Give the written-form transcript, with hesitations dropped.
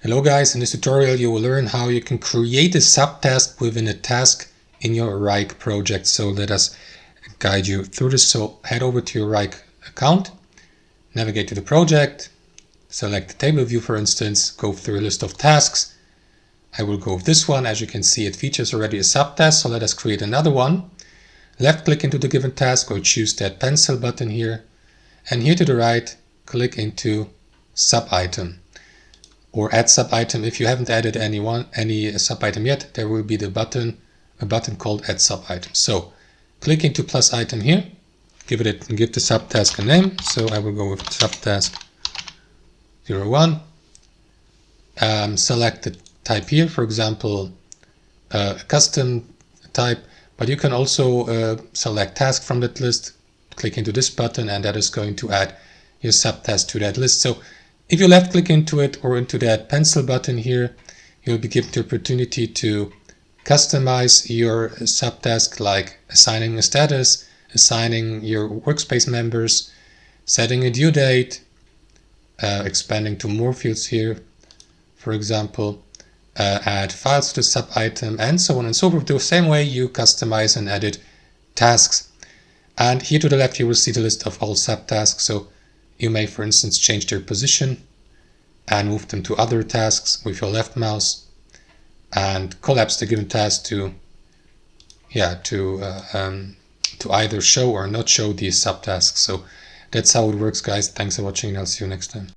Hello guys, in this tutorial you will learn how you can create a subtask within a task in your Wrike project. So let us guide you through this. So head over to your Wrike account, navigate to the project, select the table view for instance, go through a list of tasks. I will go with this one. As you can see, it features already a subtask, so let us create another one. Left click into the given task or choose that pencil button here, and here to the right click into sub item. Or add sub item. If you haven't added any sub item yet, there will be a button called add sub item. So click into plus item here, give the subtask a name. So I will go with subtask 01. Select the type here, for example, a custom type, but you can also select task from that list. Click into this button, and that is going to add your subtask to that list. So if you left click into it or into that pencil button here, you'll be given the opportunity to customize your subtask, like assigning a status, assigning your workspace members, setting a due date, expanding to more fields here, for example, add files to the sub item, and so on and so forth. The same way you customize and edit tasks. And here to the left you will see the list of all subtasks. So you may, for instance, change their position and move them to other tasks with your left mouse, and collapse the given task to either show or not show these subtasks. So that's how it works, guys. Thanks for watching, and I'll see you next time.